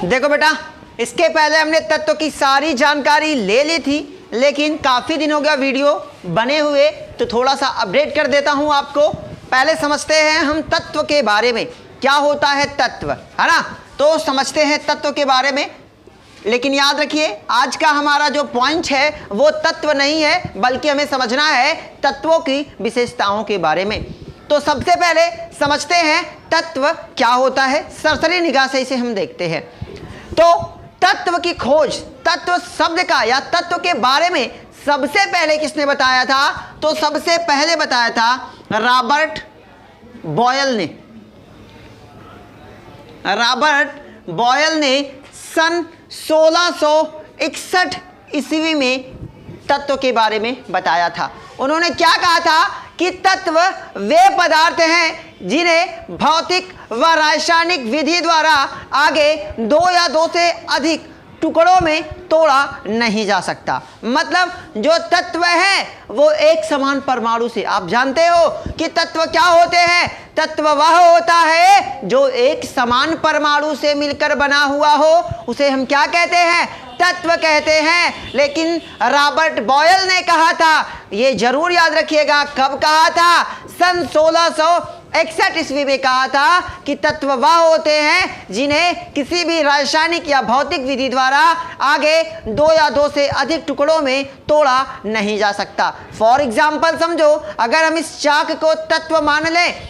देखो बेटा, इसके पहले हमने तत्व की सारी जानकारी ले ली थी, लेकिन काफ़ी दिन हो गया वीडियो बने हुए, तो थोड़ा सा अपडेट कर देता हूं आपको। पहले समझते हैं हम तत्व के बारे में, क्या होता है तत्व, है ना। तो समझते हैं तत्व के बारे में, लेकिन याद रखिए आज का हमारा जो पॉइंट है वो तत्व नहीं है, बल्कि हमें समझना है तत्वों की विशेषताओं के बारे में। तो सबसे पहले समझते हैं तत्व क्या होता है, सरसरी निगाह से इसे हम देखते हैं। तो तत्व की खोज, तत्व शब्द का या तत्व के बारे में सबसे पहले किसने बताया था? तो सबसे पहले बताया था रॉबर्ट बॉयल ने। रॉबर्ट बॉयल ने सन 1661 ईस्वी में तत्व के बारे में बताया था। उन्होंने क्या कहा था कि तत्व वे पदार्थ हैं जिन्हें भौतिक व रासायनिक विधि द्वारा आगे दो या दो से अधिक टुकड़ों में तोड़ा नहीं जा सकता। मतलब जो तत्व है वो एक समान परमाणु से, आप जानते हो कि तत्व क्या होते हैं? तत्व वह होता है जो एक समान परमाणु से मिलकर बना हुआ हो, उसे हम क्या कहते हैं? तत्व कहते हैं। लेकिन रॉबर्ट बॉयल ने कहा था, ये जरूर याद रखिएगा, कब कहा था? सन 1661 ईस्वी में कहा था कि तत्व वह होते हैं जिन्हें किसी भी रासायनिक या भौतिक विधि द्वारा आगे दो या दो से अधिक टुकड़ों में तोड़ा नहीं जा सकता। फॉर एग्जाम्पल समझो, अगर हम इस चाक को तत्व मान लें,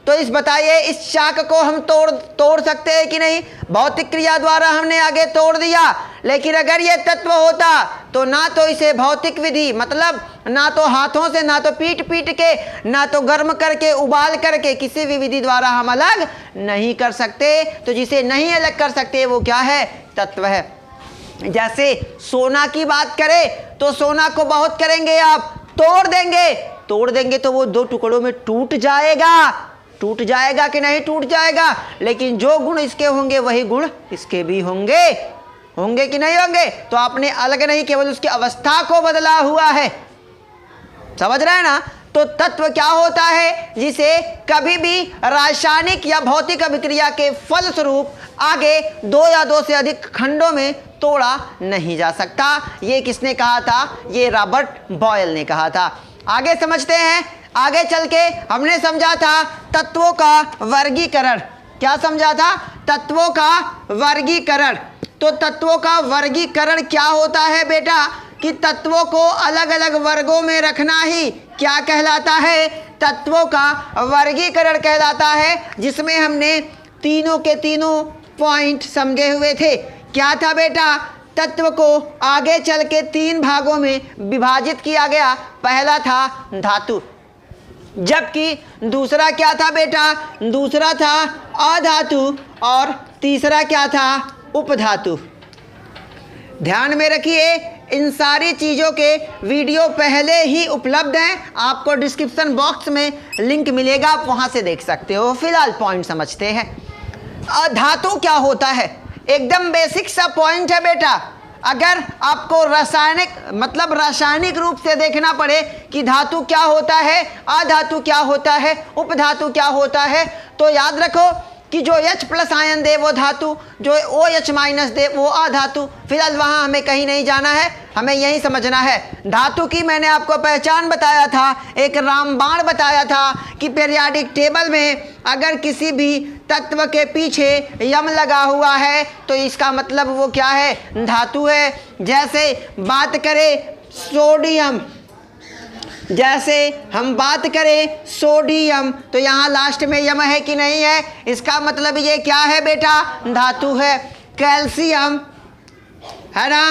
तो इस बताइए इस चाक को हम तोड़ सकते हैं कि नहीं? भौतिक क्रिया द्वारा हमने आगे तोड़ दिया, लेकिन अगर ये तत्व होता तो ना तो इसे भौतिक विधि, मतलब ना तो हाथों से, ना तो पीट के, ना तो गर्म करके, उबाल करके, किसी भी विधि द्वारा हम अलग नहीं कर सकते। तो जिसे नहीं अलग कर सकते वो क्या है? तत्व है। जैसे सोना की बात करें तो सोना को बहुत करेंगे आप, तोड़ देंगे तो वो दो टुकड़ों में टूट जाएगा कि नहीं? टूट जाएगा। लेकिन जो गुण इसके होंगे वही गुण इसके भी होंगे कि नहीं होंगे? तो आपने अलग नहीं, केवल उसकी अवस्था को बदला हुआ है। समझ रहे हैं ना? तो तत्व क्या होता है? जिसे कभी भी रासायनिक या भौतिक अभिक्रिया के फलस्वरूप आगे दो या दो से अधिक खंडों में तोड़ा नहीं जा सकता। ये किसने कहा था? ये रॉबर्ट बॉयल ने कहा था। आगे समझते हैं। आगे चल के हमने समझा था तत्वों का वर्गीकरण। क्या समझा था? तत्वों का वर्गीकरण। तो तत्वों का वर्गीकरण क्या होता है बेटा? कि तत्वों को अलग अलग वर्गों में रखना ही क्या कहलाता है? तत्वों का वर्गीकरण कहलाता है, जिसमें हमने तीनों के तीनों पॉइंट समझे हुए थे। क्या था बेटा? तत्व को आगे चल के तीन भागों में विभाजित किया गया। पहला था धातु, जबकि दूसरा क्या था बेटा? दूसरा था अधातु, और तीसरा क्या था? उपधातु। ध्यान में रखिए, इन सारी चीज़ों के वीडियो पहले ही उपलब्ध हैं, आपको डिस्क्रिप्शन बॉक्स में लिंक मिलेगा, आप वहाँ से देख सकते हो। फिलहाल पॉइंट समझते हैं। अधातु क्या होता है? एकदम बेसिक सा पॉइंट है बेटा। अगर आपको रासायनिक रूप से देखना पड़े कि धातु क्या होता है, अधातु क्या होता है, उपधातु क्या होता है, तो याद रखो कि जो H+ आयन दे वो धातु, जो OH- दे वो अधातु। फिलहाल वहाँ हमें कहीं नहीं जाना है, हमें यही समझना है। धातु की मैंने आपको पहचान बताया था, एक रामबाण बताया था कि पीरियाडिक टेबल में अगर किसी भी तत्व के पीछे यम लगा हुआ है तो इसका मतलब वो क्या है? धातु है। जैसे बात करें सोडियम, जैसे हम बात करें सोडियम, तो यहाँ लास्ट में यम है कि नहीं है? इसका मतलब ये क्या है बेटा? धातु है। कैल्शियम है ना,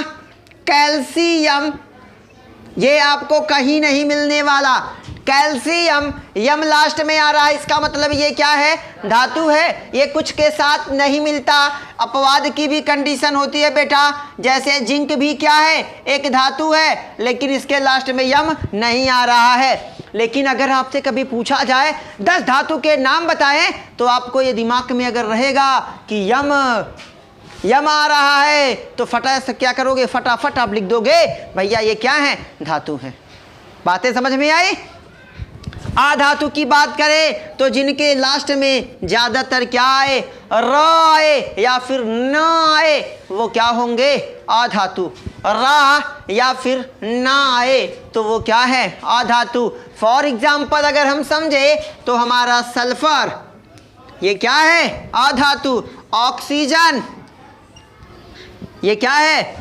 कैल्शियम, ये आपको कहीं नहीं मिलने वाला। कैल्शियम यम लास्ट में आ रहा है, इसका मतलब ये क्या है? धातु है। ये कुछ के साथ नहीं मिलता, अपवाद की भी कंडीशन होती है बेटा। जैसे जिंक भी क्या है? एक धातु है, लेकिन इसके लास्ट में यम नहीं आ रहा है। लेकिन अगर आपसे कभी पूछा जाए 10 धातु के नाम बताएं, तो आपको ये दिमाग में अगर रहेगा कि यम आ रहा है, तो क्या करोगे? फटाफट आप लिख दोगे भैया ये क्या है? धातु है। बातें समझ में आई? अधातु की बात करें तो जिनके लास्ट में ज्यादातर क्या आए, र आए या फिर न आए, वो क्या होंगे, अधातु। रा या फिर ना आए तो वो क्या है, अधातु। फॉर एग्जाम्पल अगर हम समझे तो हमारा सल्फर ये क्या है, अधातु। ऑक्सीजन ये क्या है,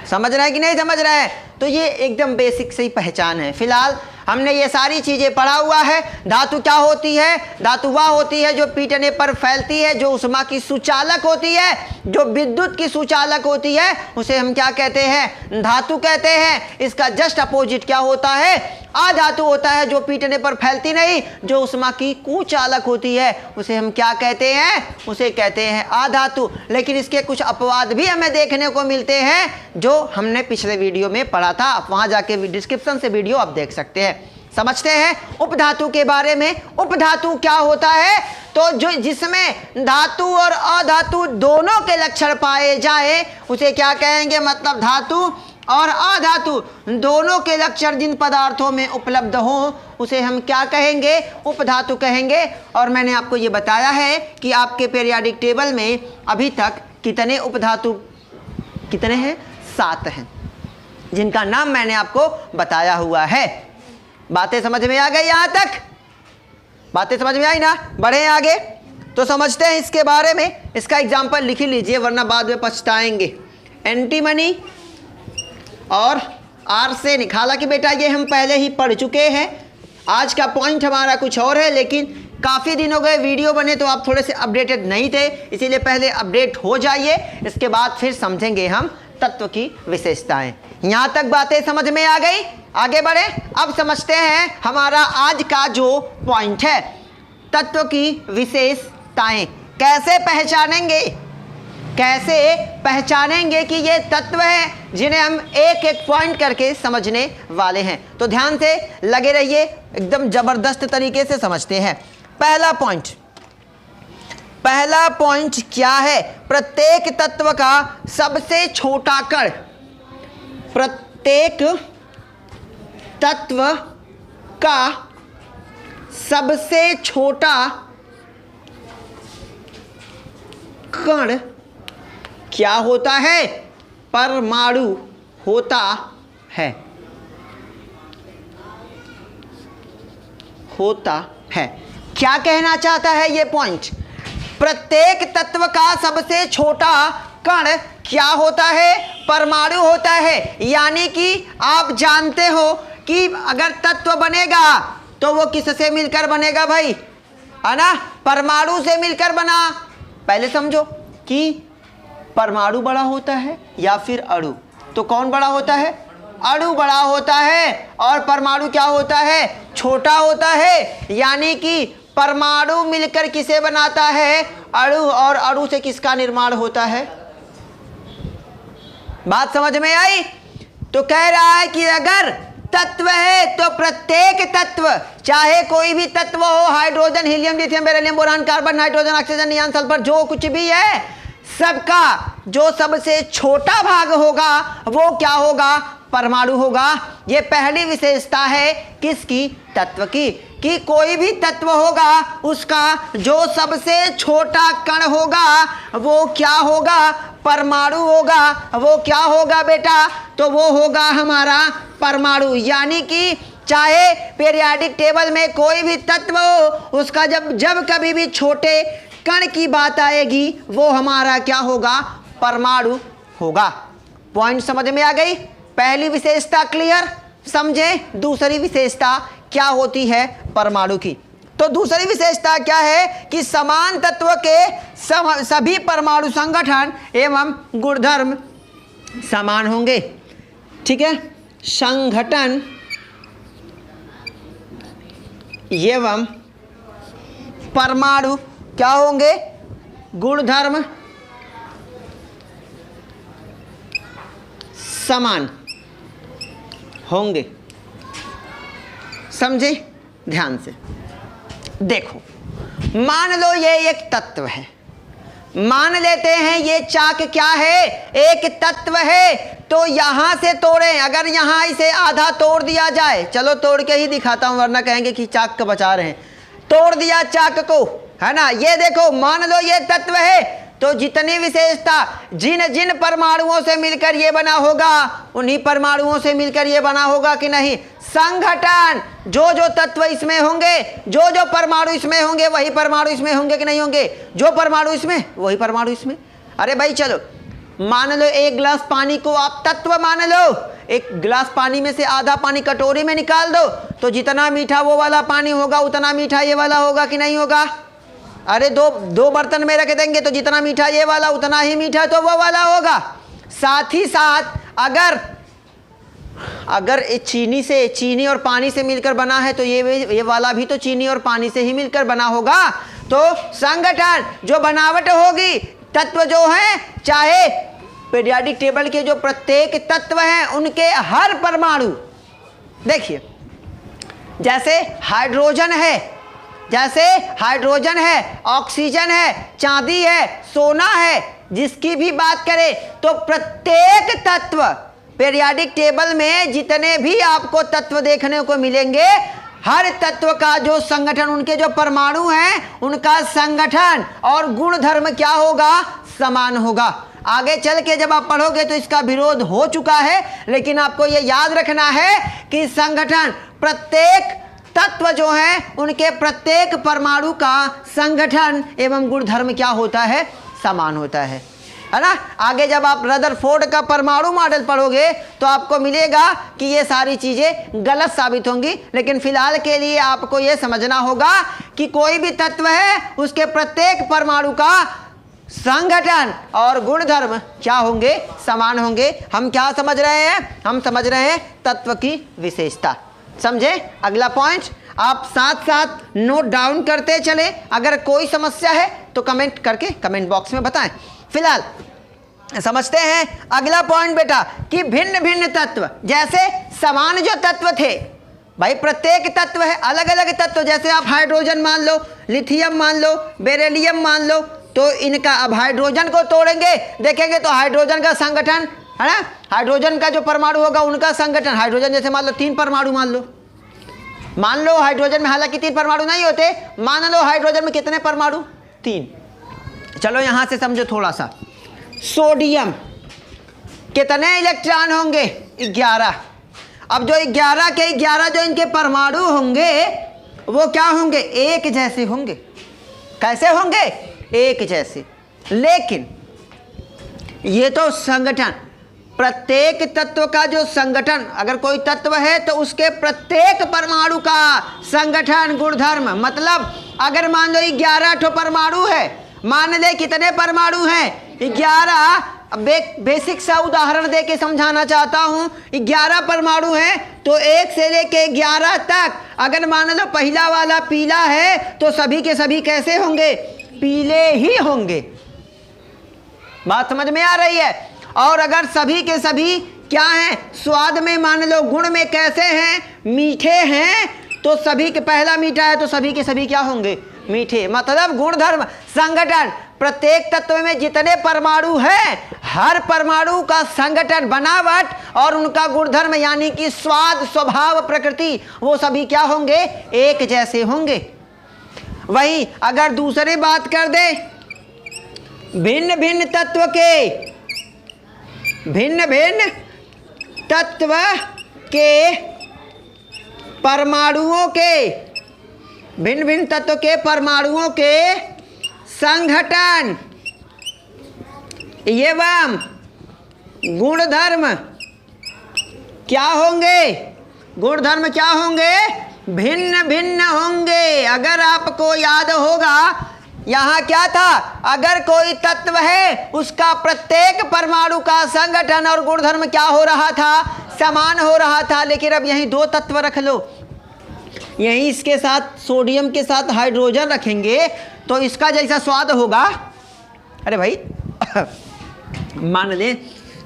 समझ रहे हैं कि नहीं समझ रहे हैं। तो ये एकदम बेसिक से ही पहचान है। फिलहाल हमने ये सारी चीजें पढ़ा हुआ है। धातु क्या होती है, धातु वह होती है जो पीटने पर फैलती है, जो उष्मा की सुचालक होती है, जो विद्युत की सुचालक होती है, उसे हम क्या कहते हैं, धातु कहते हैं। इसका जस्ट अपोजिट क्या होता है, अधातु होता है, जो पीटने पर फैलती नहीं, जो उष्मा की कुचालक होती है, उसे हम क्या कहते हैं, उसे कहते हैं अधातु। लेकिन इसके कुछ अपवाद भी हमें देखने को मिलते हैं जो हमने पिछले वीडियो में पढ़ा था। आप वहां जाके डिस्क्रिप्शन से वीडियो आप देख सकते हैं। समझते हैं उपधातु के बारे में। उपधातु क्या होता है, तो जो जिसमें धातु और अधातु दोनों के लक्षण पाए जाए उसे क्या कहेंगे, मतलब धातु और अधातु दोनों के लक्षण जिन पदार्थों में उपलब्ध हो उसे हम क्या कहेंगे, उपधातु कहेंगे। और मैंने आपको ये बताया है कि आपके पीरियोडिक टेबल में अभी तक कितने उपधातु कितने हैं, 7 हैं, जिनका नाम मैंने आपको बताया हुआ है। बातें समझ में आ गई, यहां तक बातें समझ में आई ना। बढ़े आगे तो समझते हैं इसके बारे में। इसका एग्जाम्पल लिख लीजिए वरना बाद में पछताएंगे। एंटीमनी और आर्सेनिक, हालांकि बेटा ये हम पहले ही पढ़ चुके हैं। आज का पॉइंट हमारा कुछ और है, लेकिन काफ़ी दिन हो गए वीडियो बने तो आप थोड़े से अपडेटेड नहीं थे, इसीलिए पहले अपडेट हो जाइए, इसके बाद फिर समझेंगे हम तत्व की विशेषताएं। यहाँ तक बातें समझ में आ गई, आगे बढ़े। अब समझते हैं हमारा आज का जो पॉइंट है, तत्व की विशेषताएं। कैसे पहचानेंगे, कैसे पहचानेंगे कि ये तत्व है, जिन्हें हम एक एक पॉइंट करके समझने वाले हैं। तो ध्यान से लगे रहिए, एकदम जबरदस्त तरीके से समझते हैं। पहला पॉइंट क्या है, प्रत्येक तत्व का सबसे छोटा कण, प्रत्येक तत्व का सबसे छोटा कण क्या होता है, परमाणु होता है, क्या कहना चाहता है ये पॉइंट, प्रत्येक तत्व का सबसे छोटा कण क्या होता है, परमाणु होता है। यानी कि आप जानते हो कि अगर तत्व बनेगा तो वो किससे मिलकर बनेगा भाई, है ना, परमाणु से मिलकर बना। पहले समझो कि परमाणु बड़ा होता है या फिर अणु, तो कौन बड़ा होता है, अणु बड़ा होता है, और परमाणु क्या होता है, छोटा होता है। यानी कि परमाणु मिलकर किसे बनाता है, अणु, और अणु से किसका निर्माण होता है। बात समझ में आई। तो कह रहा है कि अगर तत्व है तो प्रत्येक तत्व, चाहे कोई भी तत्व हो, hydrogen, helium, lithium, beryllium, boron, carbon, nitrogen, oxygen, neon, sulphur, जो कुछ भी है, सबका जो सबसे छोटा भाग होगा वो क्या होगा, परमाणु होगा। ये पहली विशेषता है किसकी, तत्व की, कि कोई भी तत्व होगा उसका जो सबसे छोटा कण होगा वो क्या होगा, परमाणु होगा। वो क्या होगा बेटा, तो वो होगा हमारा परमाणु। यानी कि चाहे पीरियोडिक टेबल में कोई भी तत्व हो, उसका जब कभी भी छोटे कण की बात आएगी वो हमारा क्या होगा, परमाणु होगा। पॉइंट समझ में आ गई। पहली विशेषता क्लियर, समझे। दूसरी विशेषता क्या होती है परमाणु की, तो दूसरी विशेषता क्या है कि समान तत्व के सभी परमाणु संगठन एवं गुणधर्म समान होंगे। ठीक है, संगठन एवं परमाणु क्या होंगे, गुणधर्म समान होंगे। समझे, ध्यान से देखो। मान लो ये एक तत्व है, मान लेते हैं ये चाक क्या है, एक तत्व है, तो यहां से तोड़ें। अगर यहां इसे आधा तोड़ दिया जाए, चलो तोड़ के ही दिखाता हूं वरना कहेंगे कि चाक को बचा रहे हैं। तोड़ दिया चाक को, है ना, ये देखो, मान लो ये तत्व है, तो जितनी विशेषता जिन जिन परमाणुओं से मिलकर ये बना होगा उन्हीं परमाणुओं से मिलकर ये बना होगा कि नहीं। संघटन, जो जो तत्व इसमें होंगे, जो जो परमाणु इसमें होंगे वही परमाणु इसमें होंगे कि नहीं होंगे, जो परमाणु इसमें वही परमाणु इसमें। अरे भाई चलो, मान लो एक गिलास पानी को आप तत्व मान लो, एक गिलास पानी में से आधा पानी कटोरी में निकाल दो, तो जितना मीठा वो वाला पानी होगा उतना मीठा ये वाला होगा कि नहीं होगा। अरे दो बर्तन में रख देंगे तो जितना मीठा ये वाला उतना ही मीठा तो वो वाला होगा। साथ ही साथ अगर चीनी और पानी से मिलकर बना है तो ये वाला भी तो चीनी और पानी से ही मिलकर बना होगा। तो संगठन, जो बनावट होगी, तत्व जो है, चाहे पीरियोडिक टेबल के जो प्रत्येक तत्व हैं उनके हर परमाणु, देखिए जैसे हाइड्रोजन है, ऑक्सीजन है, चांदी है, सोना है, जिसकी भी बात करें तो प्रत्येक तत्व पीरियोडिक टेबल में जितने भी आपको तत्व देखने को मिलेंगे, हर तत्व का जो संगठन, उनके जो परमाणु हैं उनका संगठन और गुणधर्म क्या होगा, समान होगा। आगे चल के जब आप पढ़ोगे तो इसका विरोध हो चुका है, लेकिन आपको यह याद रखना है कि संगठन, प्रत्येक तत्व जो है उनके प्रत्येक परमाणु का संगठन एवं गुणधर्म क्या होता है, समान होता है ना। आगे जब आप रदरफोर्ड का परमाणु मॉडल पढ़ोगे तो आपको मिलेगा कि ये सारी चीजें गलत साबित होंगी, लेकिन फिलहाल के लिए आपको ये समझना होगा कि कोई भी तत्व है उसके प्रत्येक परमाणु का संगठन और गुणधर्म क्या होंगे, समान होंगे। हम क्या समझ रहे हैं, हम समझ रहे हैं तत्व की विशेषता। समझे। अगला पॉइंट आप साथ साथ नोट डाउन करते चले, अगर कोई समस्या है तो कमेंट करके कमेंट बॉक्स में बताएं। फिलहाल समझते हैं अगला पॉइंट बेटा, कि भिन्न भिन्न तत्व, जैसे समान जो तत्व थे, भाई प्रत्येक तत्व है, अलग अलग तत्व, जैसे आप हाइड्रोजन मान लो, लिथियम मान लो, बेरिलियम मान लो, तो इनका अब हाइड्रोजन को तोड़ेंगे, देखेंगे तो हाइड्रोजन का संगठन है ना, हाइड्रोजन का जो परमाणु होगा उनका संगठन, हाइड्रोजन जैसे मान लो 3 परमाणु मान लो हाइड्रोजन में, हालांकि 3 परमाणु नहीं होते, मान लो हाइड्रोजन में कितने परमाणु, 3। चलो यहां से समझो थोड़ा सा। सोडियम कितने इलेक्ट्रॉन होंगे, 11। अब जो 11 के 11 जो इनके परमाणु होंगे वो क्या होंगे, एक जैसे होंगे। कैसे होंगे, एक जैसे। लेकिन ये तो संगठन, प्रत्येक तत्व का जो संगठन, अगर कोई तत्व है तो उसके प्रत्येक परमाणु का संगठन गुणधर्म, मतलब अगर मान लो 11 ठो परमाणु है, मान ले कितने परमाणु हैं, 11। बेसिक सा उदाहरण दे के समझाना चाहता हूं, 11 परमाणु हैं तो 1 से लेके 11 तक, अगर मान लो पहला वाला पीला है तो सभी के सभी कैसे होंगे, पीले ही होंगे। बात समझ में आ रही है। और अगर सभी के सभी क्या हैं, स्वाद में मान लो, गुण में कैसे हैं, मीठे हैं, तो सभी के पहला मीठा है तो सभी के सभी क्या होंगे, मीठे। मतलब गुणधर्म, संगठन, प्रत्येक तत्व में जितने परमाणु हैं हर परमाणु का संगठन, बनावट और उनका गुणधर्म यानी कि स्वाद, स्वभाव, प्रकृति, वो सभी क्या होंगे, एक जैसे होंगे। वही अगर दूसरी बात कर दे, भिन्न भिन्न तत्व के परमाणुओं के, भिन्न भिन्न तत्व के परमाणुओं के संगठन एवं गुणधर्म क्या होंगे, गुणधर्म क्या होंगे, भिन्न भिन्न होंगे। अगर आपको याद होगा यहाँ क्या था, अगर कोई तत्व है उसका प्रत्येक परमाणु का संगठन और गुणधर्म क्या हो रहा था, समान हो रहा था। लेकिन अब यहीं 2 तत्व रख लो, यहीं इसके साथ सोडियम के साथ हाइड्रोजन रखेंगे तो इसका जैसा स्वाद होगा। अरे भाई मान ले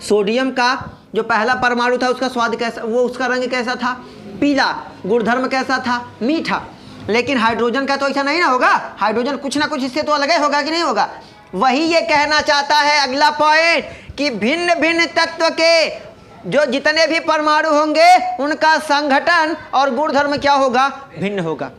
सोडियम का जो पहला परमाणु था उसका स्वाद कैसा, वो उसका रंग कैसा था, पीला, गुणधर्म कैसा था, मीठा। लेकिन हाइड्रोजन का तो ऐसा नहीं ना होगा, हाइड्रोजन कुछ ना कुछ इससे तो अलग ही होगा कि नहीं होगा। वही ये कहना चाहता है अगला पॉइंट कि भिन्न भिन्न तत्व के जो जितने भी परमाणु होंगे उनका संगठन और गुणधर्म क्या होगा, भिन्न होगा।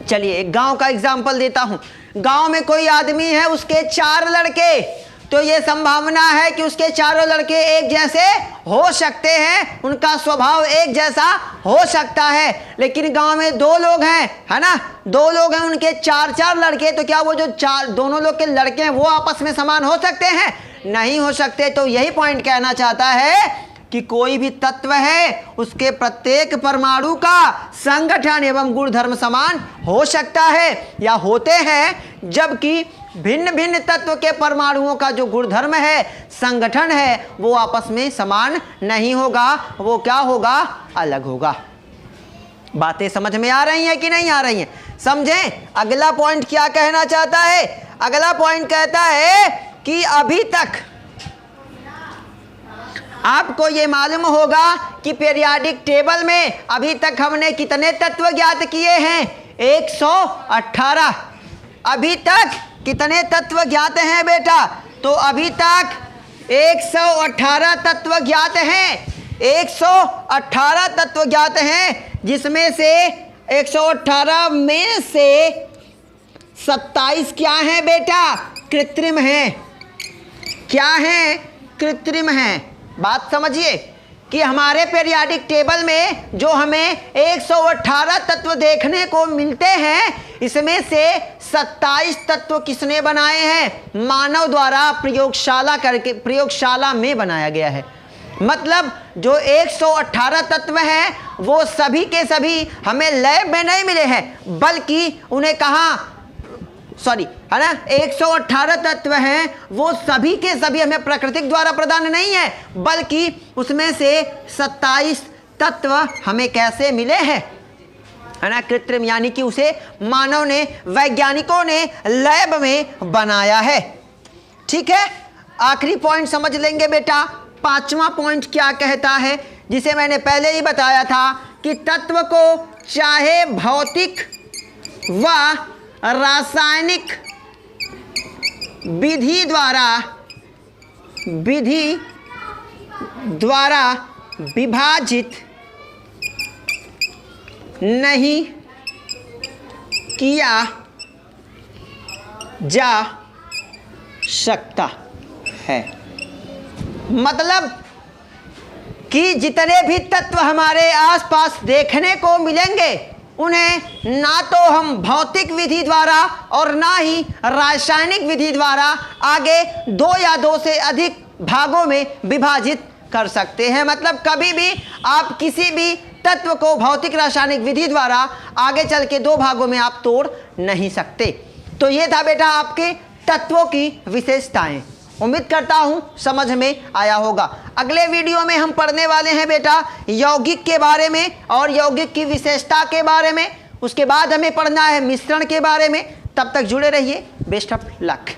चलिए एक गांव का एग्जाम्पल देता हूं। गांव में कोई आदमी है, उसके 4 लड़के, तो ये संभावना है कि उसके चारों लड़के एक जैसे हो सकते हैं, उनका स्वभाव एक जैसा हो सकता है। लेकिन गांव में 2 लोग हैं, है ना, 2 लोग हैं, उनके 4 लड़के, तो क्या वो जो दोनों लोग के लड़के हैं वो आपस में समान हो सकते हैं? नहीं हो सकते। तो यही पॉइंट कहना चाहता है कि कोई भी तत्व है उसके प्रत्येक परमाणु का संगठन एवं गुणधर्म समान हो सकता है या होते हैं, जबकि भिन्न भिन्न तत्व के परमाणुओं का जो गुणधर्म है, संगठन है, वो आपस में समान नहीं होगा, वो क्या होगा, अलग होगा। बातें समझ में आ रही हैं कि नहीं आ रही हैं? समझें अगला पॉइंट क्या कहना चाहता है। अगला पॉइंट कहता है कि अभी तक आपको ये मालूम होगा कि पीरियाडिक टेबल में अभी तक हमने कितने तत्व ज्ञात किए हैं, 118। अभी तक कितने तत्व ज्ञात हैं बेटा? तो अभी तक 118 तत्व ज्ञात हैं। 118 तत्व ज्ञात हैं, जिसमें से 118 में से 27 क्या हैं बेटा? कृत्रिम हैं। क्या हैं? कृत्रिम हैं। बात समझिए कि हमारे पीरियाडिक टेबल में जो हमें 118 तत्व देखने को मिलते हैं, इसमें से 27 तत्व किसने बनाए हैं? मानव द्वारा प्रयोगशाला में बनाया गया है। मतलब जो 118 तत्व हैं वो सभी के सभी हमें लैब में नहीं मिले हैं, बल्कि उन्हें कहाँ, है ना, 118 तत्व हैं वो सभी के सभी हमें प्राकृतिक द्वारा प्रदान नहीं है, बल्कि उसमें से 27 तत्व हमें कैसे मिले हैं, है ना, कृत्रिम, यानी कि उसे मानव ने, वैज्ञानिकों ने लैब में बनाया है। ठीक है, आखिरी पॉइंट समझ लेंगे बेटा। 5वां पॉइंट क्या कहता है, जिसे मैंने पहले ही बताया था कि तत्व को चाहे भौतिक व रासायनिक विधि द्वारा विभाजित नहीं किया जा सकता है। मतलब कि जितने भी तत्व हमारे आसपास देखने को मिलेंगे, उन्हें ना तो हम भौतिक विधि द्वारा और ना ही रासायनिक विधि द्वारा आगे 2 या 2 से अधिक भागों में विभाजित कर सकते हैं। मतलब कभी भी आप किसी भी तत्व को भौतिक रासायनिक विधि द्वारा आगे चल के 2 भागों में आप तोड़ नहीं सकते। तो ये था बेटा आपके तत्वों की विशेषताएं। उम्मीद करता हूं समझ में आया होगा। अगले वीडियो में हम पढ़ने वाले हैं बेटा यौगिक के बारे में और यौगिक की विशेषता के बारे में। उसके बाद हमें पढ़ना है मिश्रण के बारे में। तब तक जुड़े रहिए। Best of luck.